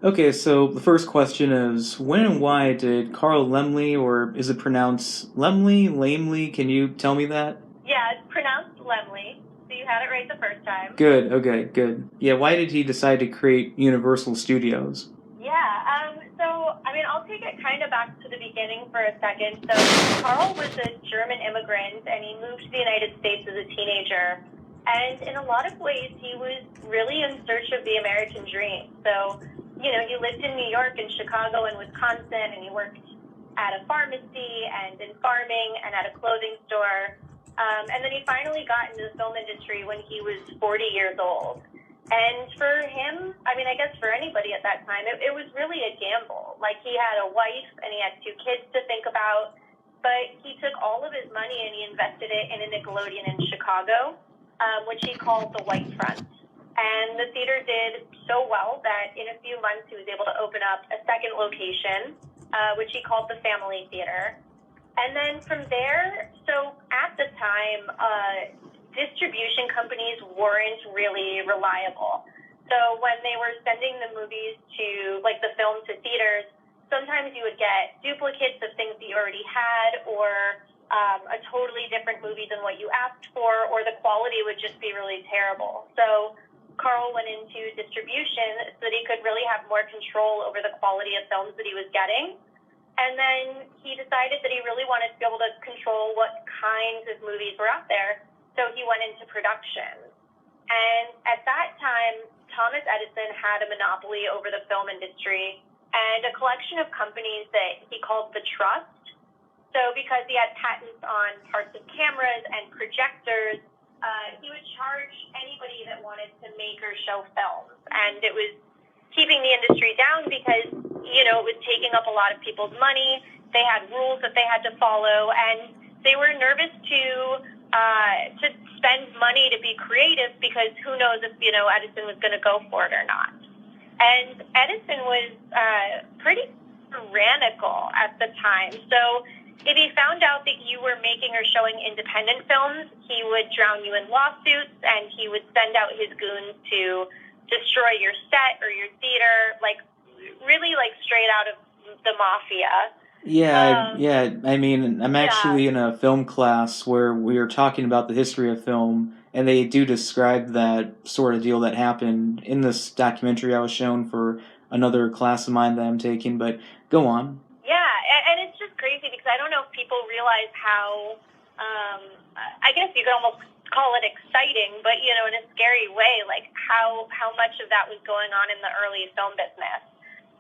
Okay, so the first question is, when and why did Carl Laemmle, or is it pronounced Lemley, Lamely? Can you tell me that? Yeah, it's pronounced Lumley, so you had it right the first time. Good, okay, good. Yeah, why did he decide to create Universal Studios? Yeah, I'll take it kind of back to the beginning for a second. So, Carl was a German immigrant, and he moved to the United States as a teenager. And in a lot of ways, he was really in search of the American dream. So, he lived in New York and Chicago and Wisconsin, and he worked at a pharmacy and in farming and at a clothing store. And then he finally got into the film industry when he was 40 years old. And for him, I guess for anybody at that time, it was really a gamble. Like, he had a wife and he had two kids to think about, but he took all of his money and he invested it in a Nickelodeon in Chicago, which he called the White Front. And the theater did so well that in a few months he was able to open up a second location, which he called the Family Theater. And then from there, so at the time, distribution companies weren't really reliable. So when they were sending the movies to, like, the film to theaters, sometimes you would get duplicates of things that you already had, or a totally different movie than what you asked for, or the quality would just be really terrible. So Carl went into distribution so that he could really have more control over the quality of films that he was getting. And then he decided that he really wanted to be able to control what kinds of movies were out there. So he went into production. And at that time, Thomas Edison had a monopoly over the film industry and a collection of companies that he called the Trust. So because he had patents on parts of cameras and projectors, he would charge anybody that wanted to make or show films. And it was keeping the industry down because, it was taking up a lot of people's money. They had rules that they had to follow, and they were nervous to spend money to be creative because who knows if, Edison was going to go for it or not. And Edison was pretty tyrannical at the time. So if he found out that you were making or showing independent films, he would drown you in lawsuits, and he would send out his goons to destroy your set or your theater, really straight out of the mafia. I'm Yeah. actually in a film class where we are talking about the history of film, and they do describe that sort of deal that happened in this documentary I was shown for another class of mine that I'm taking, but go on. Yeah, and it's just crazy because I don't know if people realize how, I guess you could almost call it exciting, but, in a scary way, like how much of that was going on in the early film business.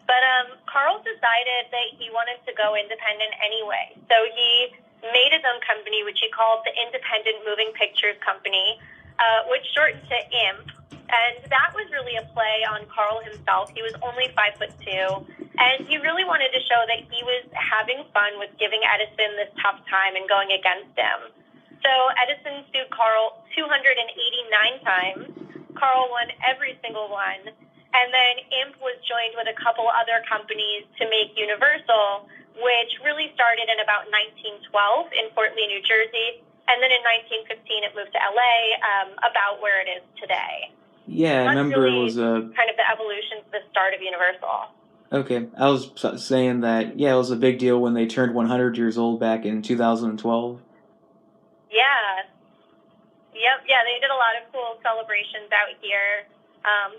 But Carl decided that he wanted to go independent anyway. So he made his own company, which he called the Independent Moving Pictures Company, which shortened to IMP. And that was really a play on Carl himself. He was only 5'2", and he really wanted to show that he was having fun with giving Edison this tough time and going against him. So Edison sued Carl 289 times. Carl won every single one. And then IMP was joined with a couple other companies to make Universal, which really started in about 1912 in Fort Lee, New Jersey. And then in 1915, it moved to LA, about where it is today. Yeah, I That's remember it really was a. kind of the evolution to the start of Universal. Okay, I was saying that, yeah, it was a big deal when they turned 100 years old back in 2012. Yeah. Yep. Yeah, they did a lot of cool celebrations out here.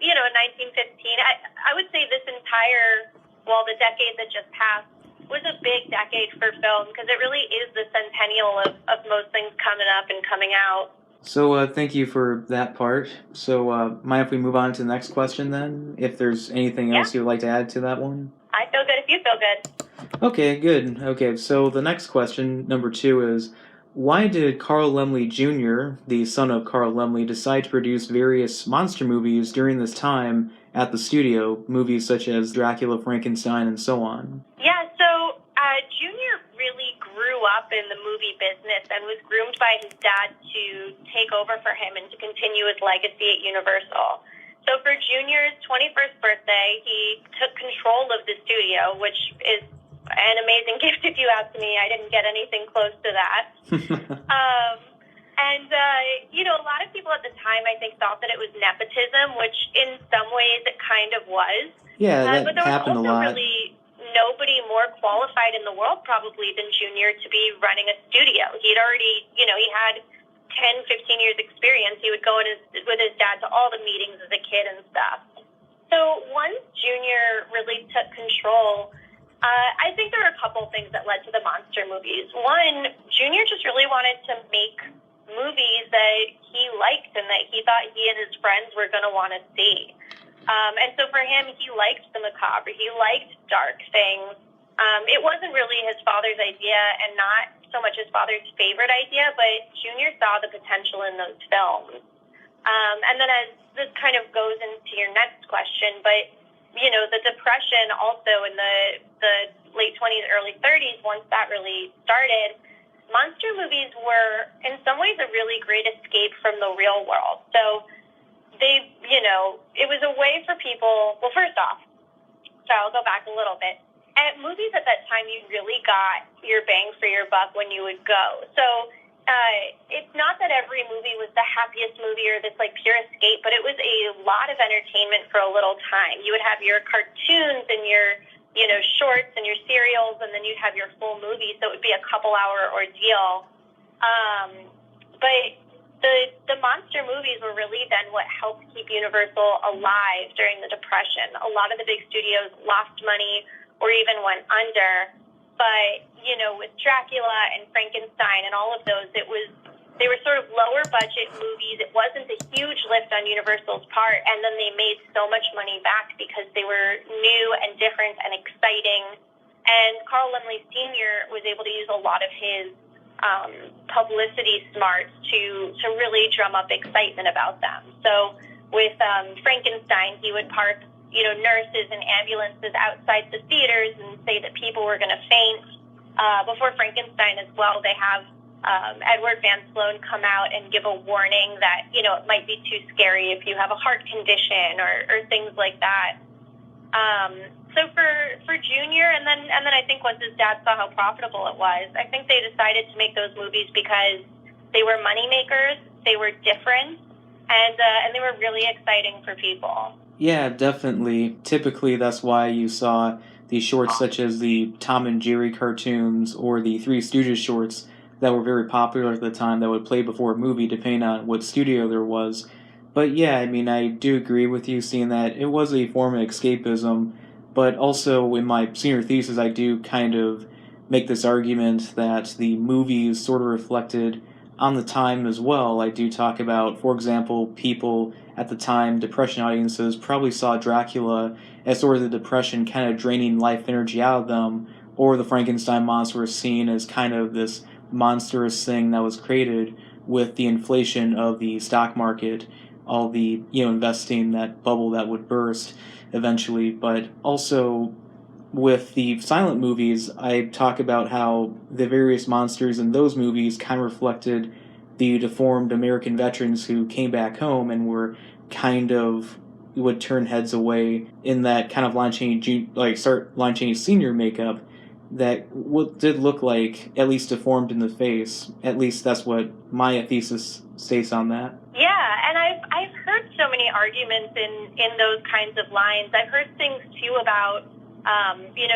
In 1915, I would say this entire, the decade that just passed was a big decade for film because it really is the centennial of most things coming up and coming out. So, thank you for that part. So, mind if we move on to the next question then? If there's anything Yeah, else you'd like to add to that one? I feel good if you feel good. Okay, good. Okay, so the next question, number two, is why did Carl Laemmle Jr., the son of Carl Laemmle, decide to produce various monster movies during this time at the studio, movies such as Dracula, Frankenstein, and so on? Yeah, so Junior really grew up in the movie business and was groomed by his dad to take over for him and to continue his legacy at Universal. So for Junior's 21st birthday, he took control of the studio, which is an amazing gift if you ask me. I didn't get anything close to that. And, a lot of people at the time, I think, thought that it was nepotism, which in some ways it kind of was. Yeah, But that there was happened a also lot. really nobody more qualified in the world probably than Junior to be running a studio. He'd already, he had 10, 15 years experience. He would go with his dad to all the meetings as a kid and stuff. So once Junior really took control, I think there were a couple things that led to the monster movies. One, Junior just really wanted to make movies that he liked and that he thought he and his friends were going to want to see. And so for him, he liked the macabre. He liked dark things. It wasn't really his father's idea and not so much his father's favorite idea, but Junior saw the potential in those films. And then as this kind of goes into your next question, but, the Depression also in the late 20s, early 30s, once that really started, monster movies were in some ways a really great escape from the real world. So they, it was a way for people, well, first off, so I'll go back a little bit. At movies at that time, you really got your bang for your buck when you would go. So it's not that every movie was the happiest movie or this pure escape, but it was a lot of entertainment for a little time. You would have your cartoons and your shorts and your serials, and then you'd have your full movie, so it would be a couple-hour ordeal. But the monster movies were really then what helped keep Universal alive during the Depression. A lot of the big studios lost money or even went under. But, with Dracula and Frankenstein and all of those, they were sort of lower budget movies. It wasn't a huge lift on Universal's part, and then they made so much money back because they were new and different and exciting. And Carl Laemmle Sr. was able to use a lot of his publicity smarts to really drum up excitement about them. So with Frankenstein, he would park nurses and ambulances outside the theaters and say that people were going to faint. Before Frankenstein as well, they have Edward Van Sloan come out and give a warning that, it might be too scary if you have a heart condition or things like that. So for Junior, and then I think once his dad saw how profitable it was, I think they decided to make those movies because they were money makers, they were different, and they were really exciting for people. Yeah, definitely. Typically, that's why you saw the shorts such as the Tom and Jerry cartoons or the Three Stooges shorts that were very popular at the time that would play before a movie depending on what studio there was. But yeah, I mean, I do agree with you seeing that it was a form of escapism, but also in my senior thesis I do kind of make this argument that the movies sort of reflected on the time as well. I do talk about, for example, people at the time, Depression audiences probably saw Dracula as sort of the Depression kind of draining life energy out of them, or the Frankenstein monster was seen as kind of this monstrous thing that was created with the inflation of the stock market, all the investing, that bubble that would burst eventually. But also with the silent movies, I talk about how the various monsters in those movies kind of reflected the deformed American veterans who came back home and were kind of would turn heads away in that kind of Lon Chaney, Lon Chaney Sr. makeup that did look like at least deformed in the face. At least that's what my thesis states on that. Yeah, and I've heard so many arguments in those kinds of lines. I've heard things too about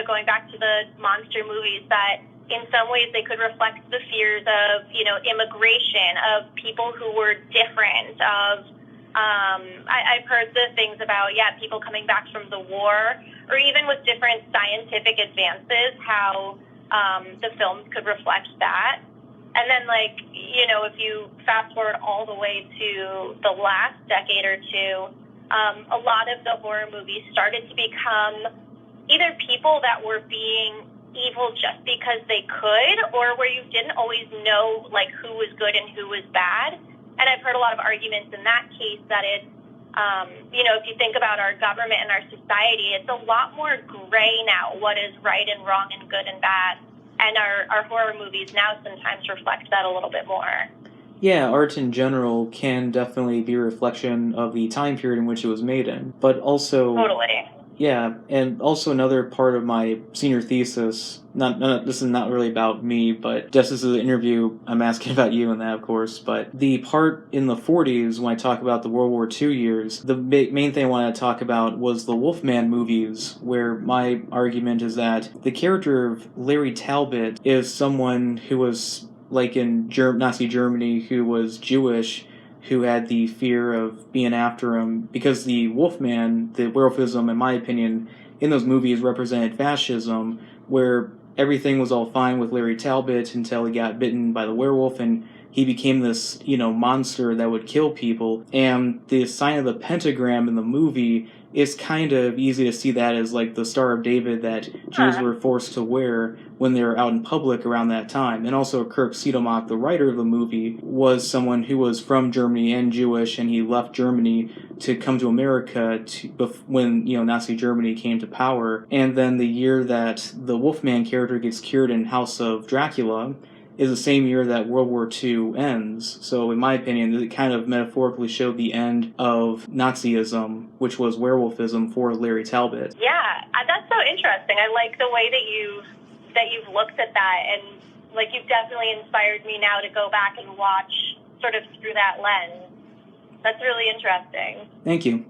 going back to the monster movies that in some ways they could reflect the fears of immigration, of people who were different, of I've heard the things about people coming back from the war, or even with different scientific advances, how the films could reflect that. And then, if you fast forward all the way to the last decade or two, a lot of the horror movies started to become either people that were being evil just because they could, or where you didn't always know, who was good and who was bad. And I've heard a lot of arguments in that case that it's, if you think about our government and our society, it's a lot more gray now, what is right and wrong and good and bad. And our horror movies now sometimes reflect that a little bit more. Yeah, art in general can definitely be a reflection of the time period in which it was made in. But also... Totally. Yeah, and also another part of my senior thesis, this is not really about me, but just this is an interview, I'm asking about you and that, of course, but the part in the 40s when I talk about the World War II years, the main thing I wanted to talk about was the Wolfman movies, where my argument is that the character of Larry Talbot is someone who was, like in Nazi Germany, who was Jewish, who had the fear of being after him, because the Wolfman, the werewolfism, in my opinion, in those movies represented fascism, where everything was all fine with Larry Talbot until he got bitten by the werewolf and he became this, monster that would kill people. And the sign of the pentagram in the movie is kind of easy to see that as like the Star of David that Jews were forced to wear when they were out in public around that time. And also Kirk Siedemach, the writer of the movie, was someone who was from Germany and Jewish, and he left Germany to come to America when Nazi Germany came to power. And then the year that the Wolfman character gets cured in House of Dracula is the same year that World War II ends. So in my opinion, it kind of metaphorically showed the end of Nazism, which was werewolfism for Larry Talbot. Yeah, that's so interesting. I like the way that you've looked at that, and like you've definitely inspired me now to go back and watch sort of through that lens. That's really interesting. Thank you.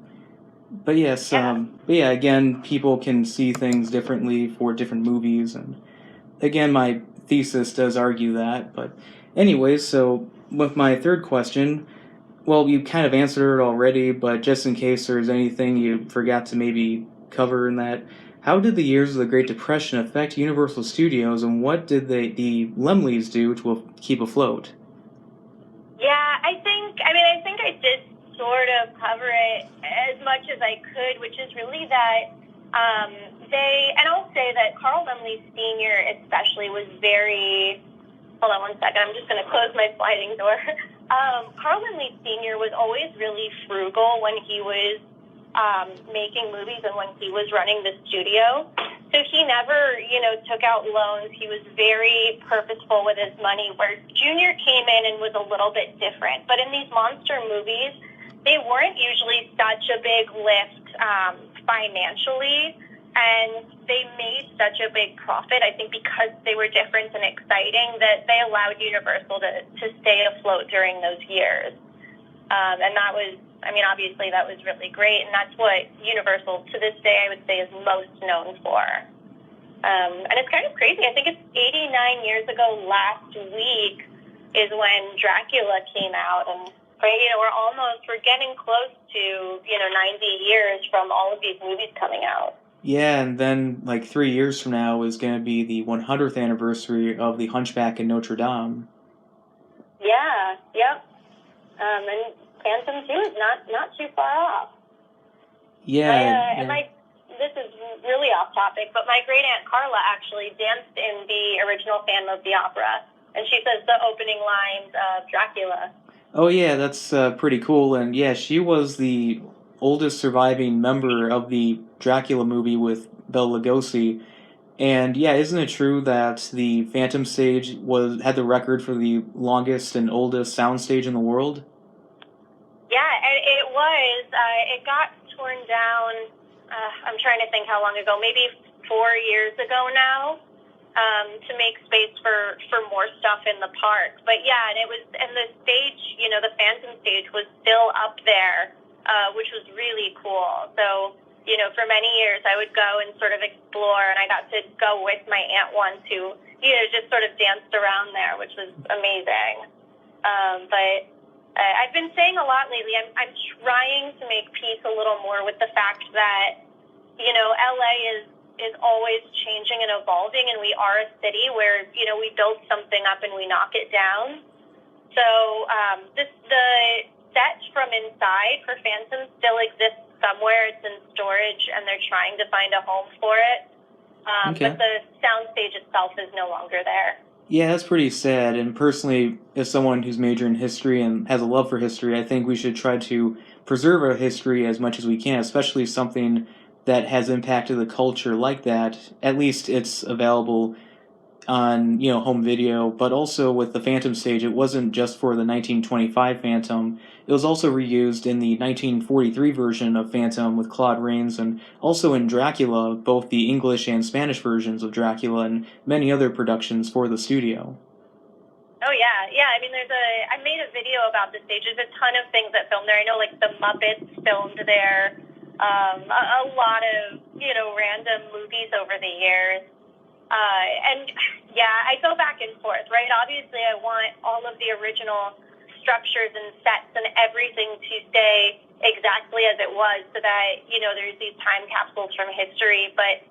But yes, again, people can see things differently for different movies, and again, my thesis does argue that. But anyways, so with my third question, well, you kind of answered it already, but just in case there's anything you forgot to maybe cover in that, how did the years of the Great Depression affect Universal Studios, and what did the Lumleys do to keep afloat? Yeah, I think I did sort of cover it as much as I could, which is really that and I'll say that Carl Lumley Sr. especially was very, hold on one second, I'm just going to close my sliding door. Carl Lumley Sr. was always really frugal when he was making movies and when he was running the studio. So he never, took out loans. He was very purposeful with his money, where Junior came in and was a little bit different. But in these monster movies, they weren't usually such a big lift financially, and they made such a big profit, I think, because they were different and exciting, that they allowed Universal to stay afloat during those years. And that was, obviously that was really great, and that's what Universal, to this day, I would say, is most known for. And it's kind of crazy. I think it's 89 years ago last week is when Dracula came out, and we're getting close to 90 years from all of these movies coming out. Yeah, and then like 3 years from now is going to be the 100th anniversary of The Hunchback in Notre Dame. Yeah, yep. And Phantom 2 is not too far off. Yeah. And this is really off topic, but my great aunt Carla actually danced in the original Phantom of the Opera, and she says the opening lines of Dracula. Oh yeah, that's pretty cool, and yeah, she was the oldest surviving member of the Dracula movie with Bela Lugosi. And yeah, isn't it true that the Phantom stage had the record for the longest and oldest soundstage in the world? Yeah, and it was. It got torn down. I'm trying to think how long ago. Maybe 4 years ago now. To make space for more stuff in the park. But yeah, and the stage, the Phantom stage was still up there, which was really cool. So, for many years I would go and sort of explore, and I got to go with my aunt once who, just sort of danced around there, which was amazing. But I've been saying a lot lately, I'm trying to make peace a little more with the fact that, LA is always changing and evolving, and we are a city where, we build something up and we knock it down. So the set from inside for Phantom still exists somewhere. It's in storage, and they're trying to find a home for it. Okay. But the soundstage itself is no longer there. Yeah, that's pretty sad, and personally, as someone who's majored in history and has a love for history, I think we should try to preserve our history as much as we can, especially something that has impacted the culture like that. At least it's available on home video, but also with the Phantom stage, it wasn't just for the 1925 Phantom. It was also reused in the 1943 version of Phantom with Claude Rains, and also in Dracula, both the English and Spanish versions of Dracula, and many other productions for the studio. Oh yeah. I mean, I made a video about the stage. There's a ton of things that filmed there. I know, like the Muppets filmed there. A lot of random movies over the years. And yeah, I go back and forth, right? Obviously, I want all of the original structures and sets and everything to stay exactly as it was, so that there's these time capsules from history. But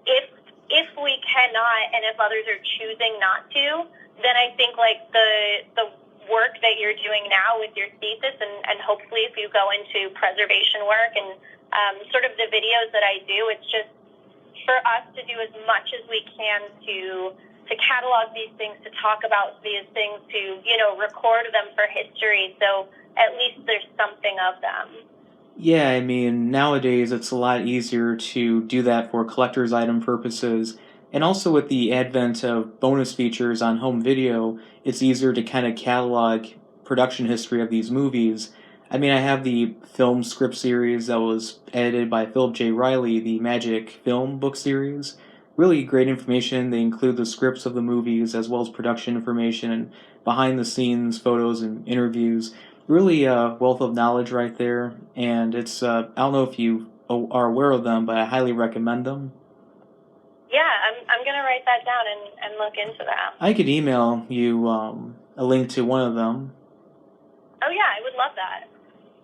if we cannot, and if others are choosing not to, then I think like the work that you're doing now with your thesis, and hopefully if you go into preservation work and sort of the videos that I do, it's just for us to do as much as we can to catalog these things, to talk about these things, to record them for history, so at least there's something of them. Yeah, I mean, nowadays it's a lot easier to do that for collector's item purposes. And also with the advent of bonus features on home video, it's easier to kind of catalog production history of these movies. I mean, I have the film script series that was edited by Philip J. Riley, the Magic Film book series. Really great information. They include the scripts of the movies as well as production information and behind the scenes photos and interviews. Really a wealth of knowledge right there, and it's I don't know if you are aware of them, but I highly recommend them. Yeah, I'm gonna write that down and look into that. I could email you a link to one of them. Oh yeah, I would love that.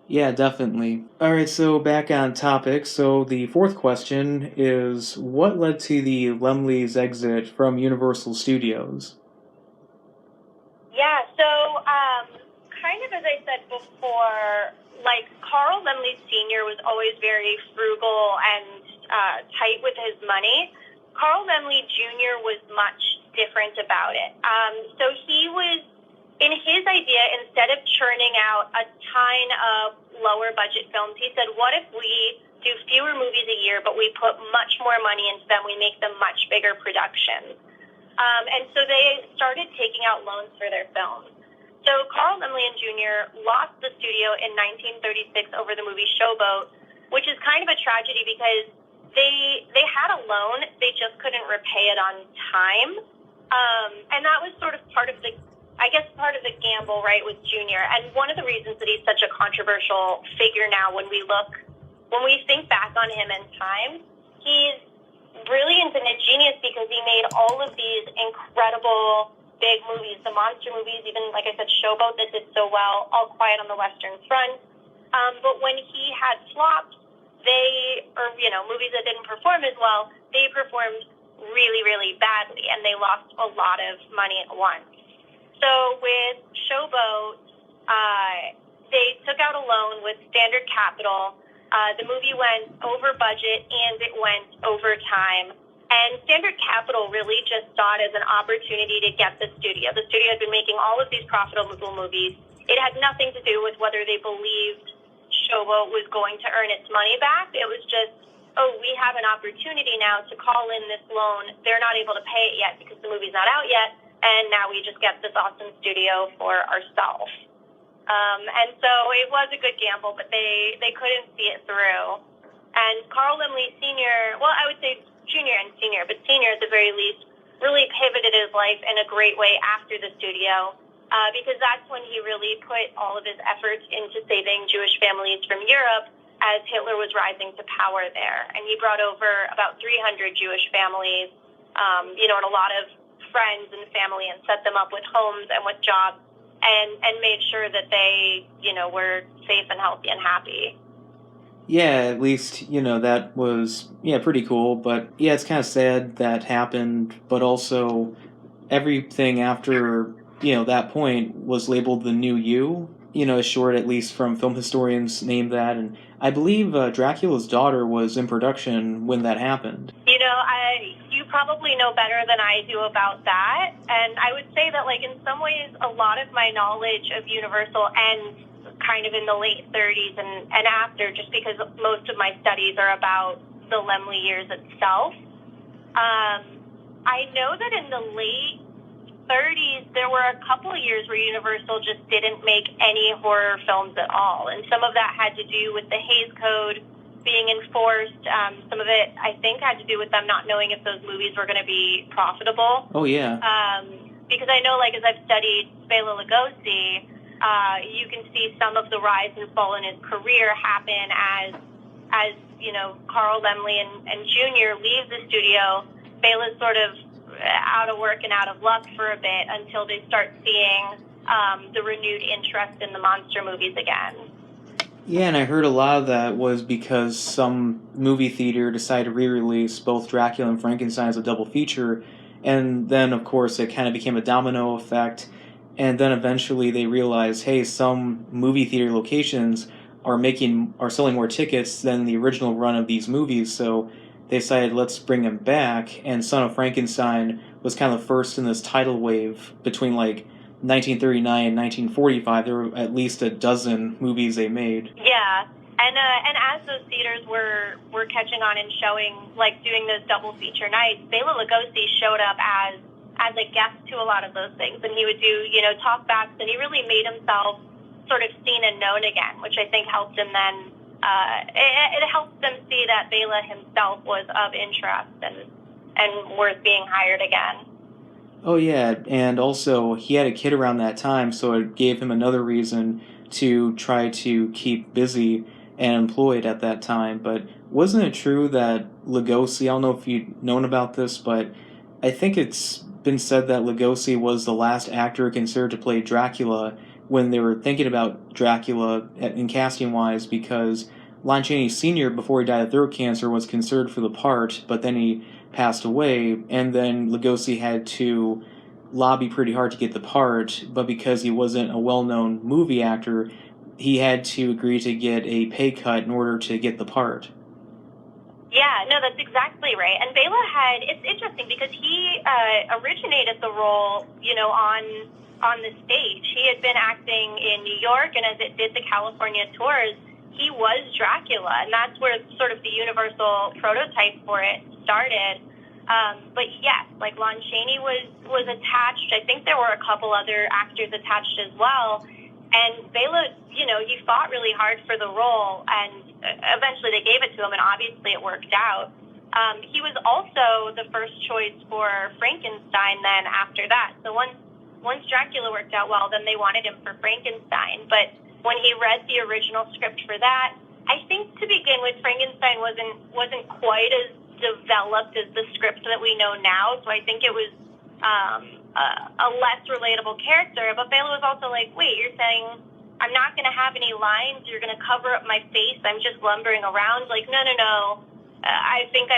Yeah, definitely. All right, so back on topic. So the fourth question is, what led to the Lumley's exit from Universal Studios? Yeah, so kind of as I said before, like Carl Lumley Sr. was always very frugal and tight with his money. Carl Lumley Jr. was much different about it. So he was, in his idea, instead of churning out a ton of lower budget films, he said, what if we do fewer movies a year, but we put much more money into them, we make them much bigger productions. And so they started taking out loans for their films. So Carl Lumley Jr. lost the studio in 1936 over the movie Showboat, which is kind of a tragedy because they had a loan, they just couldn't repay it on time. And that was sort of part of the gamble, right, with Junior. And one of the reasons that he's such a controversial figure now, when we think back on him in time, he's brilliant and a genius because he made all of these incredible big movies, the monster movies, even, like I said, Showboat that did so well, All Quiet on the Western Front. But when he had flops, movies that didn't perform as well, they performed really, really badly, and they lost a lot of money at once. So with Showboat, they took out a loan with Standard Capital. The movie went over budget and it went over time. And Standard Capital really just saw it as an opportunity to get the studio. The studio had been making all of these profitable movies. It had nothing to do with whether they believed Showboat was going to earn its money back. It was just, we have an opportunity now to call in this loan. They're not able to pay it yet because the movie's not out yet. And now we just get this awesome studio for ourselves. And so it was a good gamble, but they couldn't see it through. And Carl Lumley Sr., well, I would say Junior and Senior, but Senior at the very least, really pivoted his life in a great way after the studio, because that's when he really put all of his efforts into saving Jewish families from Europe as Hitler was rising to power there. And he brought over about 300 Jewish families, and a lot of friends and family, and set them up with homes and with jobs, and made sure that they, were safe and healthy and happy. Yeah, at least, that was, pretty cool. But yeah, it's kind of sad that happened. But also, everything after, that point was labeled the new you. A short, at least from film historians, named that. And I believe Dracula's Daughter was in production when that happened. You probably know better than I do about that. And I would say that, in some ways, a lot of my knowledge of Universal ends kind of in the late 30s and after, just because most of my studies are about the Lumley years itself. I know that in the late 30s, there were a couple of years where Universal just didn't make any horror films at all. And some of that had to do with the Hays Code being enforced. Some of it, I think, had to do with them not knowing if those movies were going to be profitable. Oh, yeah. Because I know, like, as I've studied Bela Lugosi, you can see some of the rise and fall in his career happen as you know, Carl Laemmle and Jr. leave the studio. Bela's sort of out of work and out of luck for a bit until they start seeing the renewed interest in the monster movies again. Yeah, and I heard a lot of that was because some movie theater decided to re-release both Dracula and Frankenstein as a double feature, and then, of course, it kind of became a domino effect, and then eventually they realized, hey, some movie theater locations are selling more tickets than the original run of these movies, so they decided, let's bring them back, and Son of Frankenstein was kind of the first in this tidal wave between, like, 1939 and 1945. There were at least a dozen movies they made. Yeah, and as those theaters were catching on and showing, like, doing those double feature nights, Bela Lugosi showed up as a guest to a lot of those things, and he would do, you know, talkbacks, and he really made himself sort of seen and known again, which I think helped him then. It helped them see that Bela himself was of interest and worth being hired again. Oh yeah, and also he had a kid around that time, so it gave him another reason to try to keep busy and employed at that time. But wasn't it true that Lugosi, I don't know if you've known about this, but I think it's been said that Lugosi was the last actor considered to play Dracula when they were thinking about Dracula in casting-wise, because Lon Chaney Sr., before he died of throat cancer, was considered for the part, but then he passed away, and then Lugosi had to lobby pretty hard to get the part, but because he wasn't a well-known movie actor, he had to agree to get a pay cut in order to get the part. Yeah, no, that's exactly right. And Bela it's interesting because he originated the role, you know, on the stage. He had been acting in New York, and as it did the California tours, he was Dracula, and that's where sort of the Universal prototype for it started. But yes, like Lon Chaney was attached. I think there were a couple other actors attached as well. And Bela, you know, he fought really hard for the role, and eventually they gave it to him, and obviously it worked out. He was also the first choice for Frankenstein then after that. So once Dracula worked out well, then they wanted him for Frankenstein. But when he read the original script for that, I think to begin with, Frankenstein wasn't quite as developed as the script that we know now. So I think it was a less relatable character. But Bela was also like, wait, you're saying I'm not going to have any lines? You're going to cover up my face? I'm just lumbering around? Like, no. I think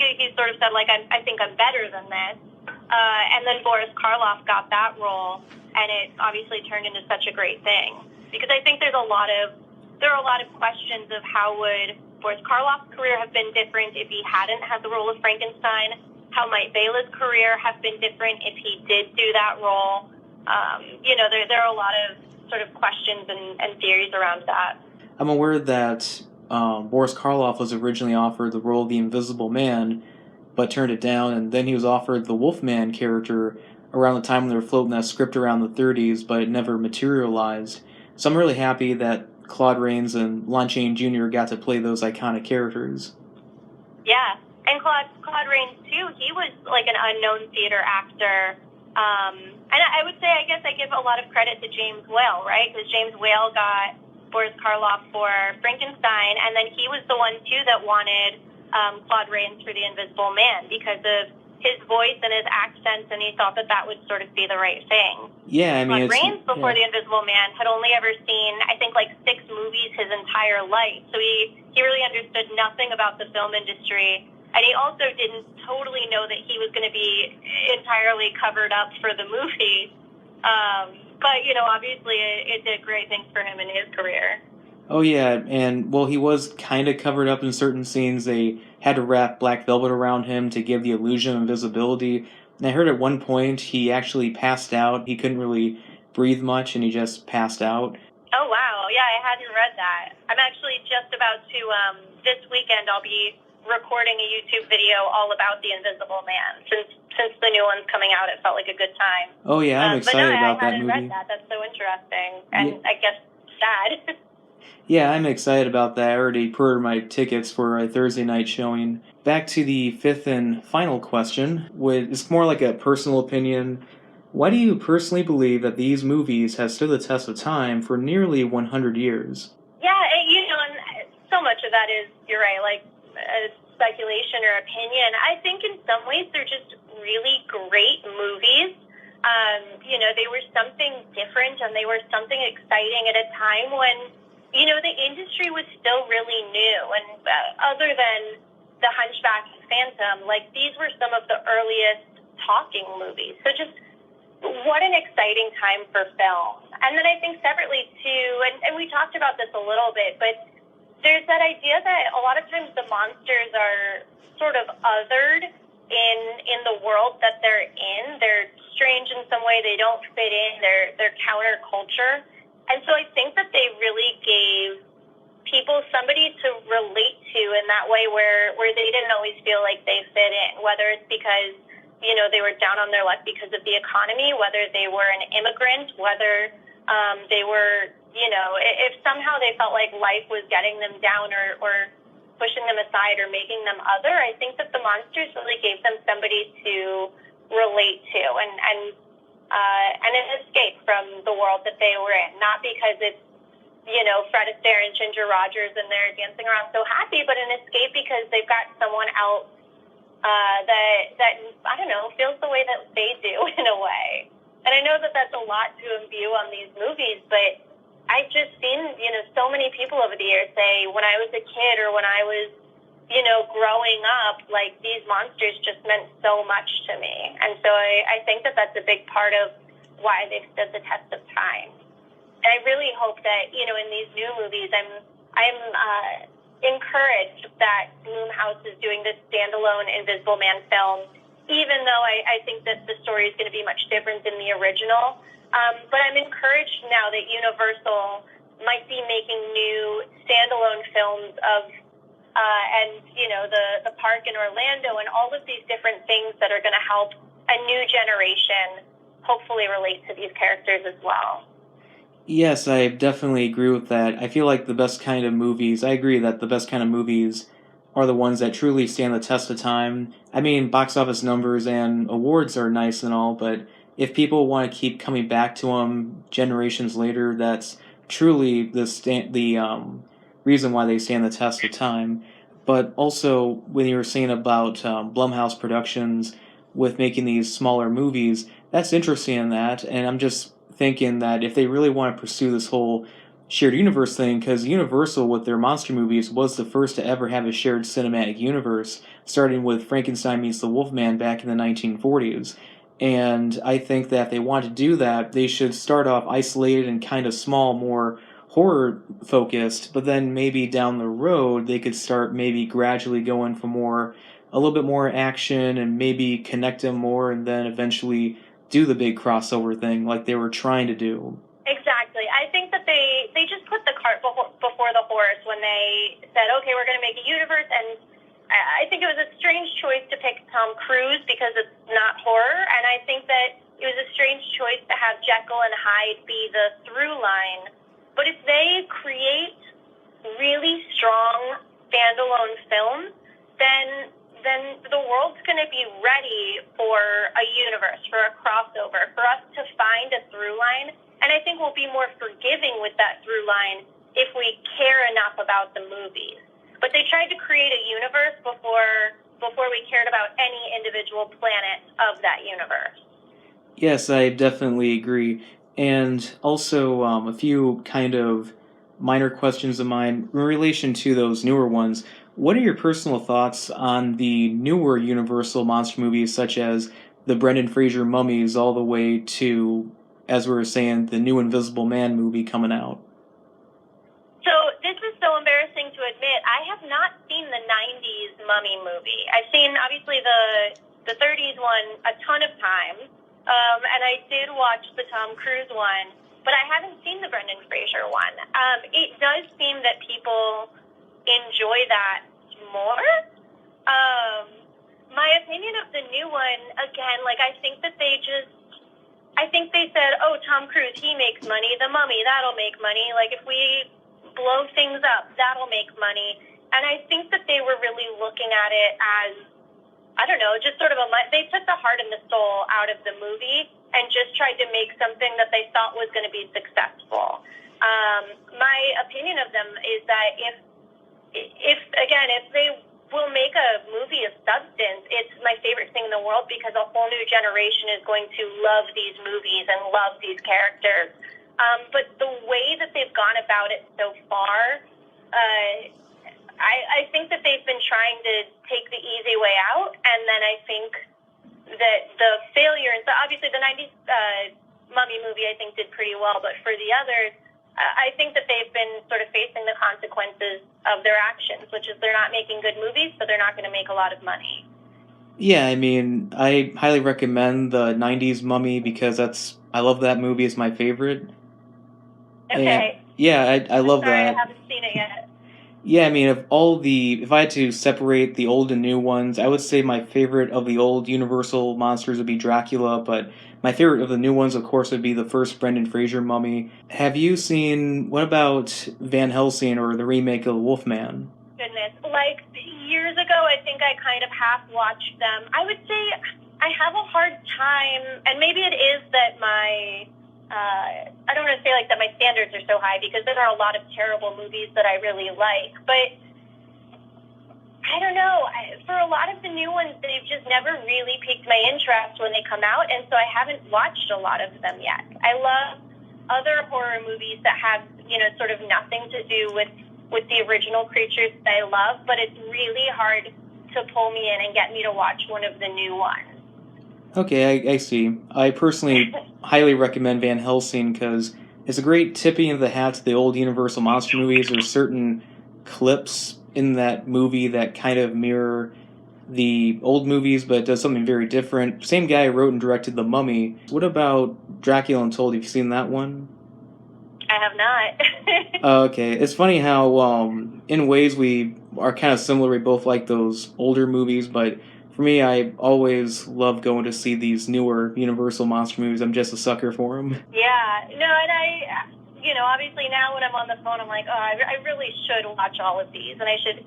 he sort of said, like, I think I'm better than this. And then Boris Karloff got that role, and it obviously turned into such a great thing. Because I think there are a lot of questions of how would Boris Karloff's career have been different if he hadn't had the role of Frankenstein. How might Bela's career have been different if he did do that role? You know, there are a lot of sort of questions and theories around that. I'm aware that Boris Karloff was originally offered the role of the Invisible Man, but turned it down, and then he was offered the Wolfman character around the time when they were floating that script around the 30s, but it never materialized. So I'm really happy that Claude Rains and Lon Chaney Jr. got to play those iconic characters. Yeah, and Claude Rains, too, he was like an unknown theater actor. And I would say, I guess I give a lot of credit to James Whale, right? Because James Whale got Boris Karloff for Frankenstein, and then he was the one, too, that wanted Claude Rains for the Invisible Man because of his voice and his accents, and he thought that would sort of be the right thing. Yeah, I mean, Claude Rains, before The Invisible Man, had only ever seen, I think, like 6 movies his entire life. So he really understood nothing about the film industry, and he also didn't totally know that he was going to be entirely covered up for the movie. But, you know, obviously it did great things for him in his career. Oh yeah, and well, he was kind of covered up in certain scenes. They had to wrap black velvet around him to give the illusion of invisibility. And I heard at one point he actually passed out. He couldn't really breathe much, and he just passed out. Oh wow, yeah, I hadn't read that. I'm actually just about to this weekend. I'll be recording a YouTube video all about the Invisible Man. Since the new one's coming out, it felt like a good time. Oh yeah, I'm excited about that movie. I hadn't read that. That's so interesting, and I guess sad. Yeah, I'm excited about that. I already pre-ordered my tickets for a Thursday night showing. Back to the fifth and final question. It's more like a personal opinion. Why do you personally believe that these movies have stood the test of time for nearly 100 years? Yeah, and so much of that is, you're right, like speculation or opinion. I think in some ways they're just really great movies. They were something different and they were something exciting at a time when, the industry was still really new. And other than The Hunchback and Phantom, like these were some of the earliest talking movies. So just what an exciting time for film. And then I think separately too, and we talked about this a little bit, but there's that idea that a lot of times the monsters are sort of othered in the world that they're in. They're strange in some way. They don't fit in. They're counterculture. And so I think that they really gave people somebody to relate to in that way where they didn't always feel like they fit in, whether it's because, they were down on their luck because of the economy, whether they were an immigrant, whether they were, if somehow they felt like life was getting them down or pushing them aside or making them other. I think that the monsters really gave them somebody to relate to and an escape from the world that they were in, not because it's, Fred Astaire and Ginger Rogers and they're dancing around so happy, but an escape because they've got someone else that I don't know, feels the way that they do in a way. And I know that that's a lot to imbue on these movies, but I've just seen, so many people over the years say, when I was a kid or when I was, growing up, like these monsters just meant so much to me. And so I think that that's a big part of why they've stood the test of time. And I really hope that, in these new movies, I'm encouraged that Blumhouse is doing this standalone Invisible Man film, even though I think that the story is going to be much different than the original. But I'm encouraged now that Universal might be making new standalone films of, the park in Orlando and all of these different things that are going to help a new generation hopefully relate to these characters as well. Yes, I definitely agree with that. I feel like the best kind of movies, I agree that the best kind of movies are the ones that truly stand the test of time. I mean, box office numbers and awards are nice and all, but if people want to keep coming back to them generations later, that's truly the reason why they stand the test of time. But also, when you were saying about Blumhouse Productions with making these smaller movies, that's interesting in that, and I'm just thinking that if they really want to pursue this whole shared universe thing, because Universal with their monster movies was the first to ever have a shared cinematic universe, starting with Frankenstein meets the Wolfman back in the 1940s. And I think that if they want to do that, they should start off isolated and kind of small, more horror focused, but then maybe down the road they could start maybe gradually going for a little bit more action and maybe connect them more and then eventually do the big crossover thing like they were trying to do. Exactly. I think that they just put the cart before the horse when they said, okay, we're going to make a universe, and I think it was a strange choice to pick Tom Cruise because it's not horror, and I think that it was a strange choice to have Jekyll and Hyde be the through line. But if they create really strong standalone films, then the world's going to be ready for a universe, for a crossover, for us to find a through line. And I think we'll be more forgiving with that through line if we care enough about the movies. But they tried to create a universe before we cared about any individual planet of that universe. Yes, I definitely agree. And also, a few kind of minor questions of mine in relation to those newer ones. What are your personal thoughts on the newer Universal monster movies, such as the Brendan Fraser Mummies, all the way to, as we were saying, the new Invisible Man movie coming out? So this is so embarrassing to admit. I have not seen the 90s Mummy movie. I've seen, obviously, the 30s one a ton of times. And I did watch the Tom Cruise one, but I haven't seen the Brendan Fraser one. It does seem that people enjoy that more. My opinion of the new one, again, like, I think they said, oh, Tom Cruise, he makes money. The Mummy, that'll make money. Like, if we blow things up, that'll make money. And I think that they were really looking at it as, I don't know, just sort of they took the heart and the soul out of the movie and just tried to make something that they thought was going to be successful. My opinion of them is that if they will make a movie of substance, it's my favorite thing in the world, because a whole new generation is going to love these movies and love these characters. But the way that they've gone about it so far, I think that they've been trying to take the easy way out, and then I think that the failure, and so obviously the 90s Mummy movie I think did pretty well, but for the others, I think that they've been sort of facing the consequences of their actions, which is they're not making good movies, so they're not going to make a lot of money. Yeah, I mean, I highly recommend the 90s Mummy because I love that movie. It's my favorite. Okay. And yeah, I love Sorry, that. I haven't seen it yet. Yeah, I mean, if I had to separate the old and new ones, I would say my favorite of the old Universal monsters would be Dracula, but my favorite of the new ones, of course, would be the first Brendan Fraser Mummy. Have you seen, what about Van Helsing or the remake of Wolfman? Goodness. Like, years ago, I think I kind of half-watched them. I would say I have a hard time, and maybe it is that I don't want to say like that my standards are so high, because there are a lot of terrible movies that I really like, but I don't know. For a lot of the new ones, they've just never really piqued my interest when they come out, and so I haven't watched a lot of them yet. I love other horror movies that have, sort of nothing to do with the original creatures that I love, but it's really hard to pull me in and get me to watch one of the new ones. Okay, I see. I personally highly recommend Van Helsing because it's a great tipping of the hat to the old Universal monster movies. There's certain clips in that movie that kind of mirror the old movies, but it does something very different. Same guy wrote and directed The Mummy. What about Dracula Untold? Have you seen that one? I have not. Okay, it's funny how in ways we are kind of similar. We both like those older movies, but for me, I always love going to see these newer Universal monster movies. I'm just a sucker for them. Yeah, no, and obviously now when I'm on the phone, I'm like, oh, I really should watch all of these, and I should,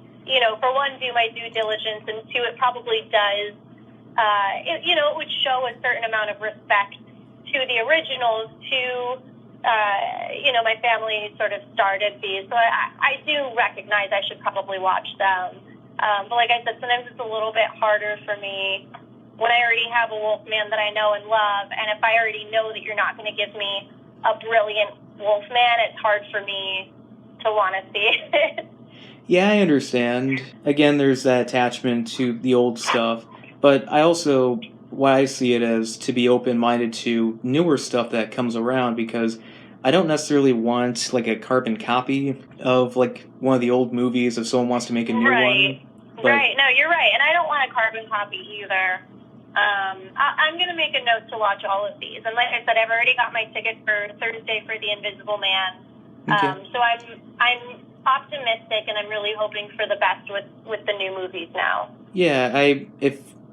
for one, do my due diligence, and two, it probably does, it would show a certain amount of respect to the originals, to, my family sort of started these, so I do recognize I should probably watch them. But like I said, sometimes it's a little bit harder for me when I already have a Wolfman that I know and love, and if I already know that you're not going to give me a brilliant Wolfman, it's hard for me to want to see it. Yeah, I understand. Again, there's that attachment to the old stuff, but I also, what I see it as, to be open-minded to newer stuff that comes around, because I don't necessarily want like a carbon copy of like one of the old movies if someone wants to make a new one. Right. No, you're right, and I don't want a carbon copy either. I'm going to make a note to watch all of these, and like I said, I've already got my ticket for Thursday for The Invisible Man. Okay. So I'm optimistic, and I'm really hoping for the best with the new movies now. Yeah,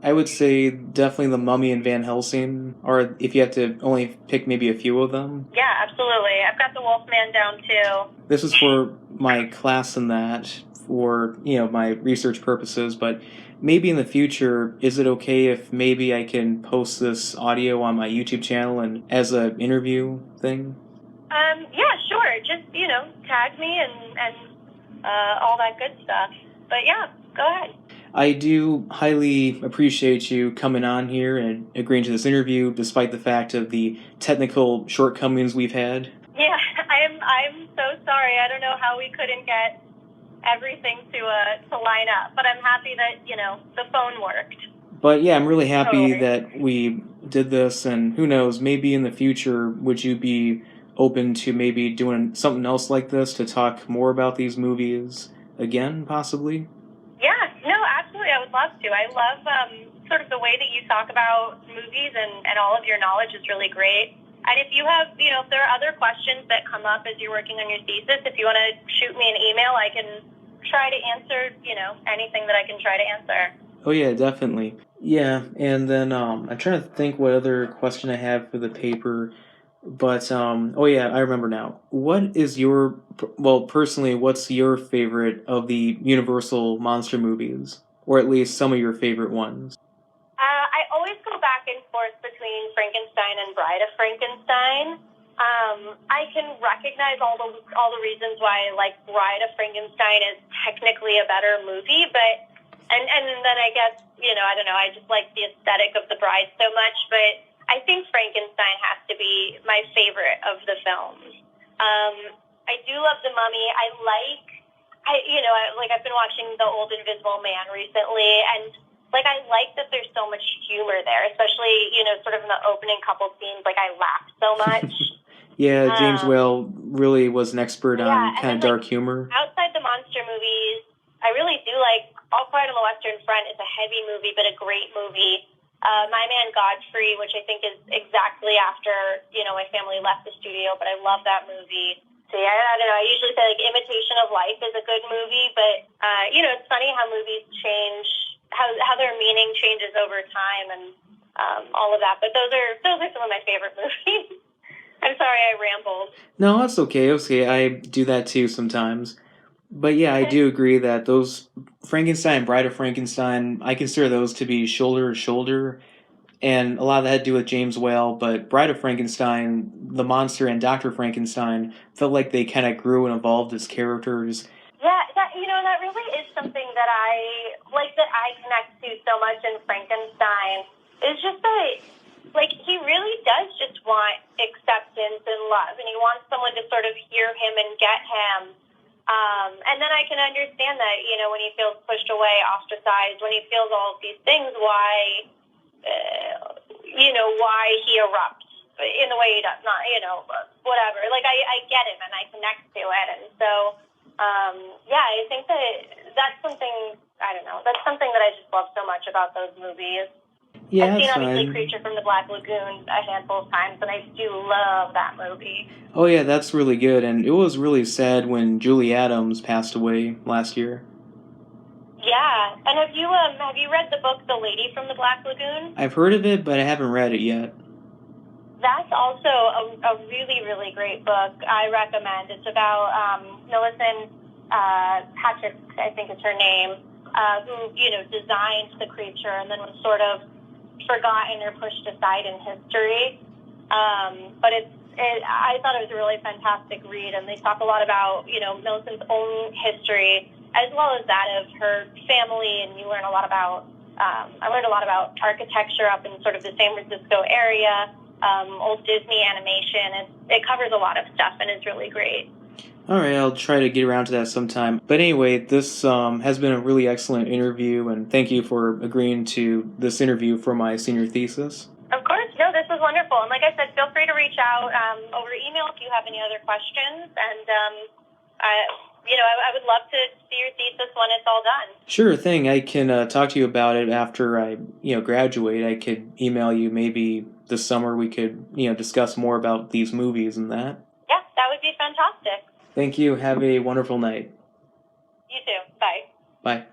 I would say definitely The Mummy and Van Helsing, or if you have to only pick maybe a few of them. Yeah, absolutely. I've got the Wolfman down too. This is for my class and that, for my research purposes, but maybe in the future, is it okay if maybe I can post this audio on my YouTube channel and as an interview thing? Yeah, sure. Just, tag me and all that good stuff. But yeah, go ahead. I do highly appreciate you coming on here and agreeing to this interview, despite the fact of the technical shortcomings we've had. Yeah, I'm so sorry. I don't know how we couldn't get everything to line up, but I'm happy that the phone worked. But yeah, I'm really happy that we did this, and who knows, maybe in the future, would you be open to maybe doing something else like this to talk more about these movies again, possibly? Yeah, no, absolutely. I would love to. I love sort of the way that you talk about movies, and all of your knowledge is really great. And if you have, if there are other questions that come up as you're working on your thesis, if you want to shoot me an email, I can try to answer, anything that I can try to answer. Oh yeah, definitely. Yeah, and then I'm trying to think what other question I have for the paper, but oh yeah, I remember now. What is your well, personally, what's your favorite of the Universal monster movies, or at least some of your favorite ones? I always go back and forth between Frankenstein and Bride of Frankenstein. I can recognize all the reasons why like Bride of Frankenstein is technically a better movie, but and then I guess I don't know. I just like the aesthetic of the Bride so much, but I think Frankenstein has to be my favorite of the films. I do love The Mummy. I've been watching The Old Invisible Man recently, and like I like that there's so much humor there, especially sort of in the opening couple scenes. Like I laughed so much. Yeah, James Whale really was an expert on And kind then of dark humor. outside the monster movies, I really do like All Quiet on the Western Front. Is a heavy movie, but a great movie. My Man Godfrey, which I think is exactly after my family left the studio, but I love that movie. So yeah, I don't know. I usually say like Imitation of Life is a good movie, but it's funny how movies change, how their meaning changes over time, and all of that. But those are some of my favorite movies. I'm sorry I rambled. No, that's okay. Okay, I do that too sometimes. But yeah, I do agree that those Frankenstein, Bride of Frankenstein, I consider those to be shoulder to shoulder, and a lot of that had to do with James Whale. But Bride of Frankenstein, the monster, and Doctor Frankenstein felt like they kind of grew and evolved as characters. Yeah, that really is something that I like, that I connect to so much in Frankenstein. It's just that, like, he really does just want acceptance and love, and he wants someone to sort of hear him and get him. And then I can understand that, when he feels pushed away, ostracized, when he feels all of these things, why he erupts in the way he does, not, whatever. Like, I get him and I connect to it. And so, I think that's something, I don't know, that's something that I just love so much about those movies. Yeah, I've seen, it's obviously, fine. Creature from the Black Lagoon a handful of times, and I do love that movie. Oh yeah, that's really good, and it was really sad when Julie Adams passed away last year. Yeah, and have you read the book The Lady from the Black Lagoon? I've heard of it, but I haven't read it yet. That's also a really, really great book. I recommend. It's about Millicent Patrick, I think is her name, who designed the creature and then was sort of forgotten or pushed aside in history. But I thought it was a really fantastic read, and they talk a lot about Millicent's own history as well as that of her family, and you learn a lot about. I learned a lot about architecture up in sort of the San Francisco area. Old Disney animation. It covers a lot of stuff and is really great. All right, I'll try to get around to that sometime. But anyway, this has been a really excellent interview, and thank you for agreeing to this interview for my senior thesis. Of course. No, this was wonderful. And like I said, feel free to reach out over email if you have any other questions. And, I would love to see your thesis when it's all done. Sure thing. I can talk to you about it after I, graduate. I could email you maybe this summer. We could, discuss more about these movies and that. Yeah, that would be fantastic. Thank you. Have a wonderful night. You too. Bye. Bye.